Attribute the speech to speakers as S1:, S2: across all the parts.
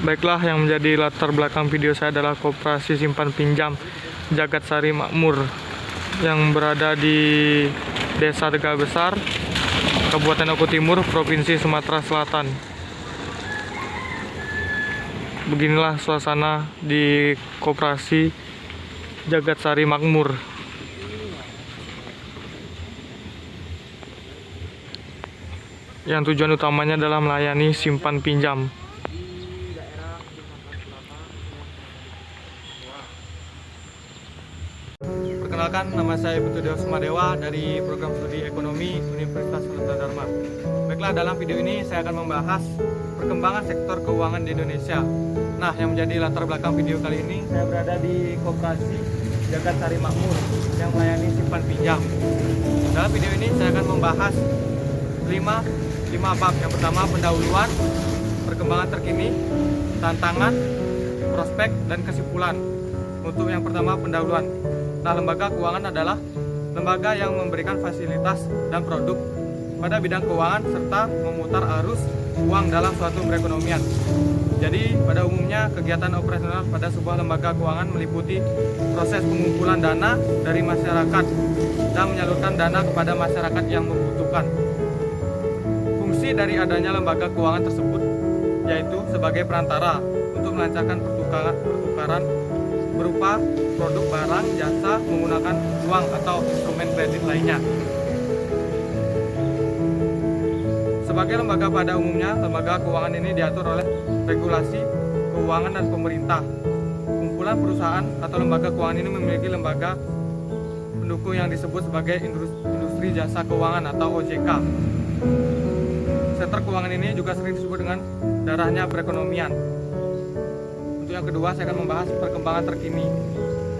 S1: Baiklah, yang menjadi latar belakang video saya adalah Koperasi Simpan Pinjam Jagatsari Makmur yang berada di Desa Tegal Besar, Kabupaten Oku Timur, Provinsi Sumatera Selatan. Beginilah suasana di Koperasi Jagatsari Makmur. Yang tujuan utamanya adalah melayani simpan pinjam. Perkenalkan, nama saya Betudewa Sumadewa dari Program Studi Ekonomi Universitas Sultan Dharma. Baiklah, dalam video ini saya akan membahas perkembangan sektor keuangan di Indonesia. Nah, yang menjadi latar belakang video kali ini, saya berada di Koperasi Jagatsari Makmur yang melayani simpan pinjam. Dalam video ini saya akan membahas 5 bab. Yang pertama, pendahuluan, perkembangan terkini, tantangan, prospek, dan kesimpulan. Untuk yang pertama, pendahuluan. Nah, lembaga keuangan adalah lembaga yang memberikan fasilitas dan produk pada bidang keuangan serta memutar arus uang dalam suatu perekonomian. Jadi, pada umumnya kegiatan operasional pada sebuah lembaga keuangan meliputi proses pengumpulan dana dari masyarakat dan menyalurkan dana kepada masyarakat yang membutuhkan. Fungsi dari adanya lembaga keuangan tersebut yaitu sebagai perantara untuk melancarkan pertukaran berupa produk barang jasa menggunakan uang atau instrumen kredit lainnya. Sebagai lembaga pada umumnya, lembaga keuangan ini diatur oleh regulasi keuangan dan pemerintah. Kumpulan perusahaan atau lembaga keuangan ini memiliki lembaga pendukung yang disebut sebagai industri jasa keuangan atau OJK. Sektor keuangan ini juga sering disebut dengan darahnya perekonomian. Untuk yang kedua, saya akan membahas perkembangan terkini.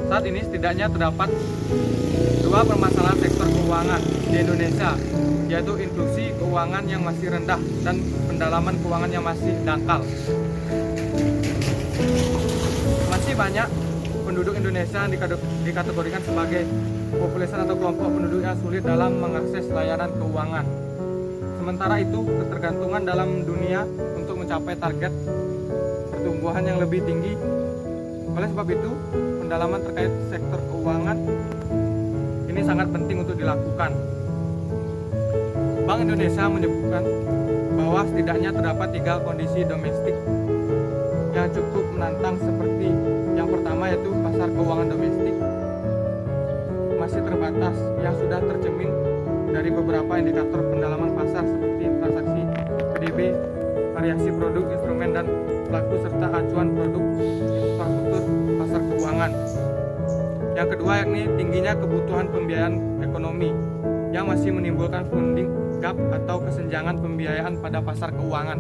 S1: Saat ini setidaknya terdapat 2 permasalahan sektor keuangan di Indonesia, yaitu inklusi keuangan yang masih rendah dan pendalaman keuangan yang masih dangkal. Masih banyak penduduk Indonesia yang dikategorikan sebagai populasi atau kelompok penduduk yang sulit dalam mengakses layanan keuangan. Sementara itu, ketergantungan dalam dunia untuk mencapai target pertumbuhan yang lebih tinggi. Oleh sebab itu, pendalaman terkait sektor keuangan ini sangat penting untuk dilakukan. Bank Indonesia menyebutkan bahwa setidaknya terdapat 3 kondisi domestik yang cukup menantang, seperti yang pertama yaitu pasar keuangan domestik masih terbatas, yang sudah tercermin dari beberapa indikator pendalaman pasar seperti transaksi PDB, variasi produk, instrumen, dan pelaku serta acuan produk infrastruktur pasar keuangan. Yang kedua yakni tingginya kebutuhan pembiayaan ekonomi yang masih menimbulkan funding gap atau kesenjangan pembiayaan pada pasar keuangan.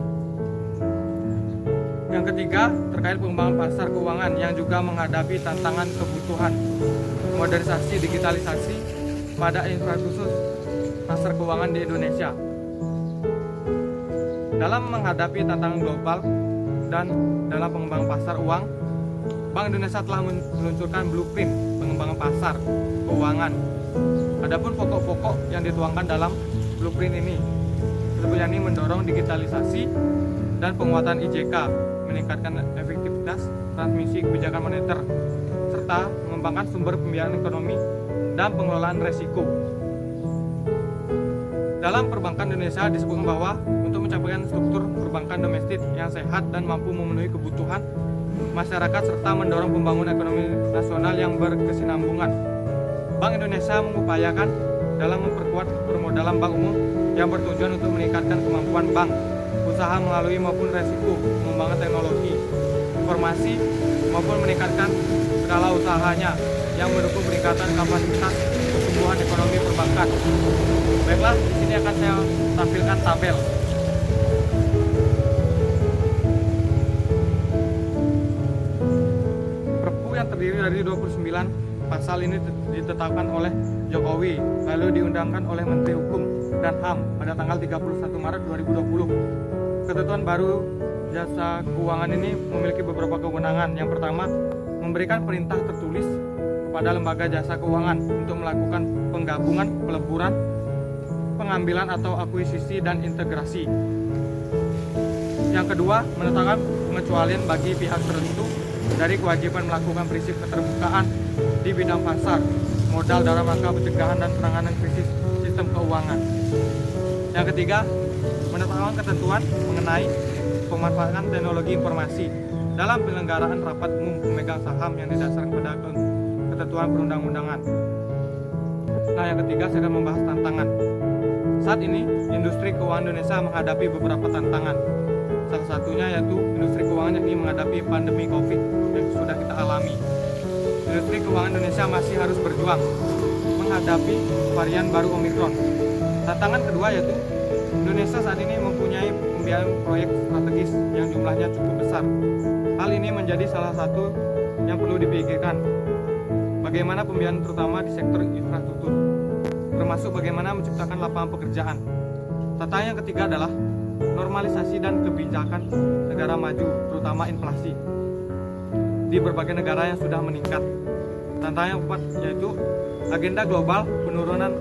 S1: Yang ketiga terkait pengembangan pasar keuangan yang juga menghadapi tantangan kebutuhan modernisasi digitalisasi pada infrastruktur pasar keuangan di Indonesia. Dalam menghadapi tantangan global dan dalam pengembangan pasar uang, Bank Indonesia telah meluncurkan blueprint pengembangan pasar keuangan. Adapun pokok-pokok yang dituangkan dalam blueprint ini sebetulnya ini mendorong digitalisasi dan penguatan IJK, meningkatkan efektivitas transmisi kebijakan moneter, serta mengembangkan sumber pembiayaan ekonomi dan pengelolaan resiko. Dalam perbankan Indonesia disebutkan bahwa untuk mencapai struktur perbankan domestik yang sehat dan mampu memenuhi kebutuhan masyarakat serta mendorong pembangunan ekonomi nasional yang berkesinambungan, Bank Indonesia mengupayakan dalam memperkuat permodalan bank umum yang bertujuan untuk meningkatkan kemampuan bank usaha melalui maupun resiko mengembangkan teknologi informasi maupun meningkatkan skala usahanya yang mendukung peningkatan kapasitas pertumbuhan ekonomi perbankan. Baiklah, di sini akan saya tampilkan tabel. Perpu yang terdiri dari 29 pasal ini ditetapkan oleh Jokowi, lalu diundangkan oleh Menteri Hukum dan HAM pada tanggal 31 Maret 2020. Ketentuan baru jasa keuangan ini memiliki beberapa kewenangan. Yang pertama, memberikan perintah tertulis kepada lembaga jasa keuangan untuk melakukan penggabungan, peleburan, pengambilan atau akuisisi dan integrasi. Yang kedua, menetapkan pengecualian bagi pihak tertentu dari kewajiban melakukan prinsip keterbukaan di bidang pasar modal dalam rangka pencegahan dan penanganan krisis sistem keuangan. Yang ketiga, menetapkan ketentuan mengenai pemanfaatan teknologi informasi dalam penyelenggaraan rapat umum pemegang saham yang didasarkan pada ketentuan perundang-undangan. Nah, yang ketiga saya akan membahas tantangan. Saat ini, industri keuangan Indonesia menghadapi beberapa tantangan. Salah satunya yaitu industri keuangan yakni menghadapi pandemi COVID yang sudah kita alami. Industri keuangan Indonesia masih harus berjuang menghadapi varian baru Omicron. Tantangan kedua yaitu Indonesia saat ini mempunyai pembiayaan proyek strategis yang jumlahnya cukup besar. Hal ini menjadi salah satu yang perlu dipikirkan. Bagaimana pembiayaan terutama di sektor infrastruktur, termasuk bagaimana menciptakan lapangan pekerjaan. Tantangan yang ketiga adalah normalisasi dan kebijakan negara maju, terutama inflasi di berbagai negara yang sudah meningkat. Tantangan yang keempat yaitu agenda global penurunan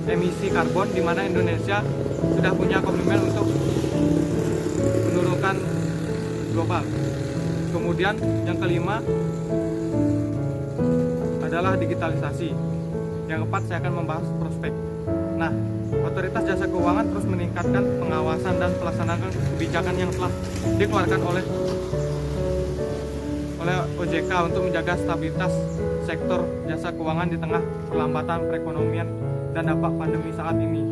S1: emisi karbon, di mana Indonesia sudah punya komitmen untuk menurunkan global. Kemudian yang kelima adalah digitalisasi. Yang keempat saya akan membahas prospek. Nah, Otoritas Jasa Keuangan terus meningkatkan pengawasan dan pelaksanaan kebijakan yang telah dikeluarkan oleh OJK untuk menjaga stabilitas sektor jasa keuangan di tengah perlambatan perekonomian dan dampak pandemi saat ini.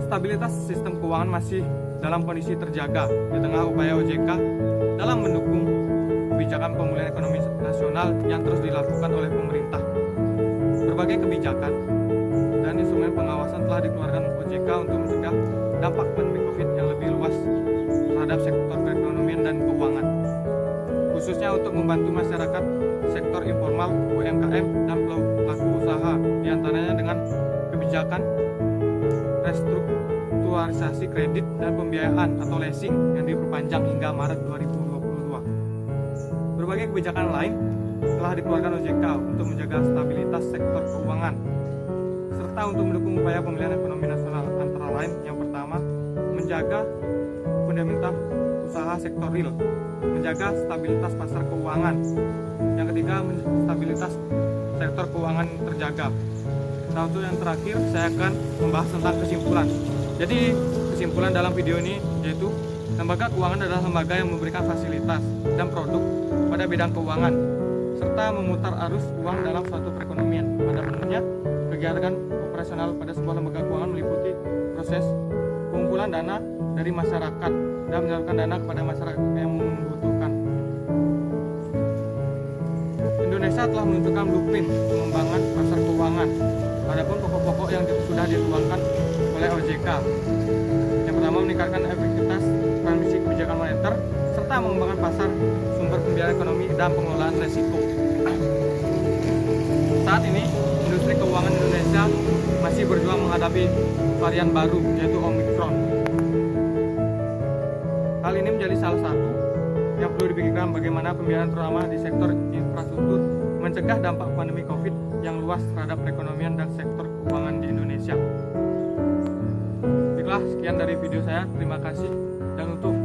S1: Stabilitas sistem keuangan masih dalam kondisi terjaga di tengah upaya OJK dalam mendukung kebijakan pemulihan ekonomi nasional yang terus dilakukan oleh pemerintah. Berbagai kebijakan dan instrumen pengawasan telah dikeluarkan OJK untuk mencegah dampak pandemi COVID yang lebih luas terhadap sektor perekonomian dan keuangan, khususnya untuk membantu masyarakat sektor informal, UMKM, dan pelaku usaha, diantaranya dengan kebijakan restrukturisasi kredit dan pembiayaan atau leasing yang diperpanjang hingga Maret 2022. Berbagai kebijakan lain telah dikeluarkan OJK untuk menjaga stabilitas sektor keuangan serta untuk mendukung upaya pemulihan ekonomi nasional, antara lain yang pertama, menjaga fundamental usaha sektor real, menjaga stabilitas pasar keuangan. Yang ketiga, stabilitas sektor keuangan terjaga. Nah, untuk yang terakhir saya akan membahas tentang kesimpulan. Jadi kesimpulan dalam video ini yaitu lembaga keuangan adalah lembaga yang memberikan fasilitas dan produk pada bidang keuangan serta memutar arus uang dalam suatu perekonomian. Pada umumnya, kegiatan operasional pada sebuah lembaga keuangan meliputi proses pengumpulan dana dari masyarakat dan menyalurkan dana kepada masyarakat yang membutuhkan. Indonesia telah menentukan blueprint pengembangan pasar keuangan. Adapun pokok-pokok yang sudah dituangkan oleh OJK. Yang pertama, meningkatkan efektivitas transmisi kebijakan moneter serta mengembangkan pasar sumber pembiayaan ekonomi dan pengelolaan resiko. Saat ini, industri keuangan Indonesia masih berjuang menghadapi varian baru yaitu Omicron. Hal ini menjadi salah satu yang perlu dipikirkan bagaimana pembiayaan terutama di sektor infrastruktur mencegah dampak pandemi COVID yang luas terhadap perekonomian dan sektor keuangan di Indonesia. Baiklah, sekian dari video saya. Terima kasih dan untuk